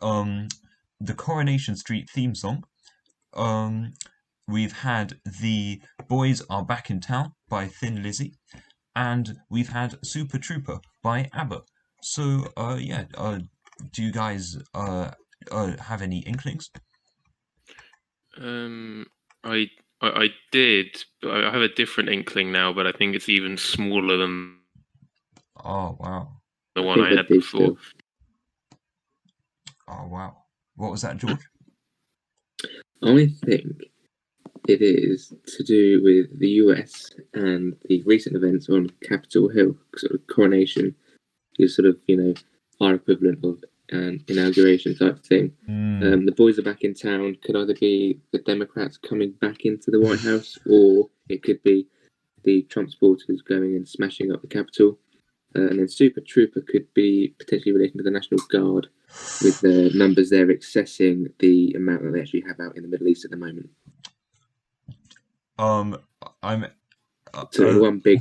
the Coronation Street theme song. We've had the Boys Are Back in Town by Thin Lizzy, and we've had Super Trooper by Abba. So do you guys have any inklings? I did, but I have a different inkling now. But I think it's even smaller than Oh wow! the one I had before. Oh wow! What was that, George? I think it is to do with the US and the recent events on Capitol Hill. Sort of coronation is sort of, our equivalent of an inauguration type thing. The boys are back in town could either be the Democrats coming back into the White House, or it could be the Trump supporters going and smashing up the Capitol. And then Super Trooper could be potentially relating to the National Guard, with the numbers there excessing the amount that they actually have out in the Middle East at the moment. I'm So in one big,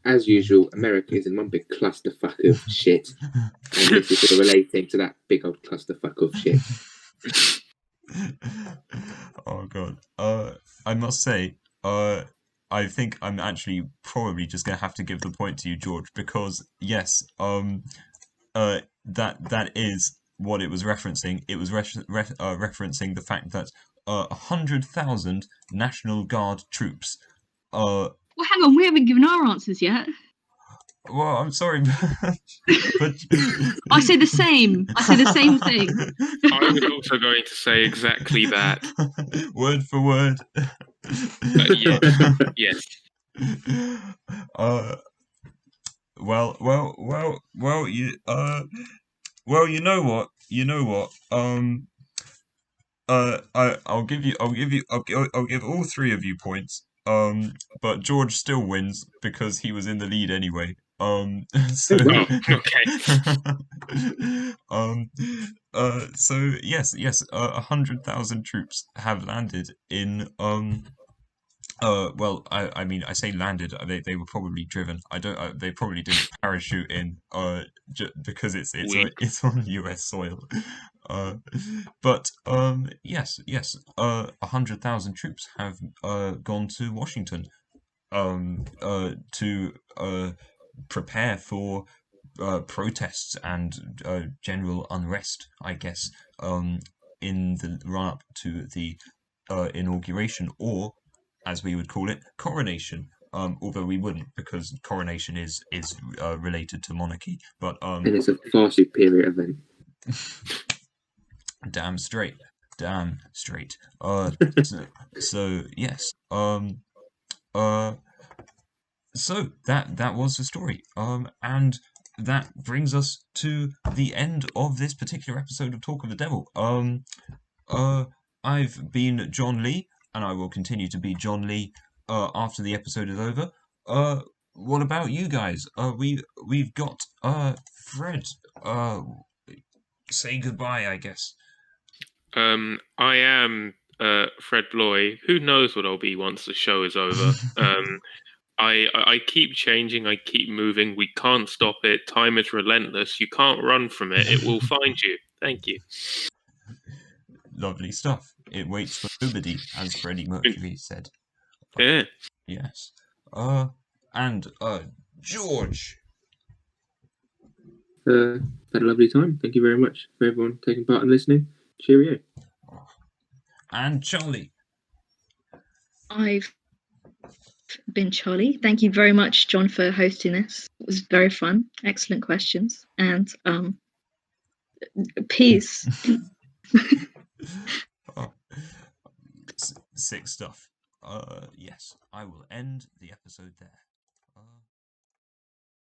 as usual, America is in one big clusterfuck of shit, and this is sort of relating to that big old clusterfuck of shit. Oh god. I must say, I think I'm actually probably just gonna have to give the point to you, George, because yes, that is what it was referencing. It was referencing the fact that 100,000 National Guard troops. Well, hang on, we haven't given our answers yet. Well, I'm sorry, but I say the same. I say the same thing. I was also going to say exactly that. Word for word. Yes. Well, you know what? I'll give all three of you points. But George still wins because he was in the lead anyway. So Okay. so yes, 100,000 troops have landed in well, I mean, I say landed. They were probably driven. I don't. They probably didn't parachute in. Because it's on U.S. soil. But yes. 100,000 troops have gone to Washington. To prepare for protests and general unrest, I guess. In the run up to the inauguration, or as we would call it, coronation. Although we wouldn't, because coronation is related to monarchy. But and it's a far superior event. Damn straight. So yes. So that was the story. And that brings us to the end of this particular episode of Talk of the Devil. I've been John Lee, and I will continue to be John Lee after the episode is over. What about you guys? We've got Fred. Say goodbye, I guess. I am Fred Bloy. Who knows what I'll be once the show is over? I keep changing. I keep moving. We can't stop it. Time is relentless. You can't run from it. It will find you. Thank you. Lovely stuff. It waits for nobody, as Freddie Mercury said. Yeah. Yes. And George. Had a lovely time. Thank you very much for everyone taking part and listening. Cheerio. And Charlie. I've been Charlie. Thank you very much, John, for hosting this. It was very fun. Excellent questions. And peace. Sick stuff. Yes, I will end the episode there.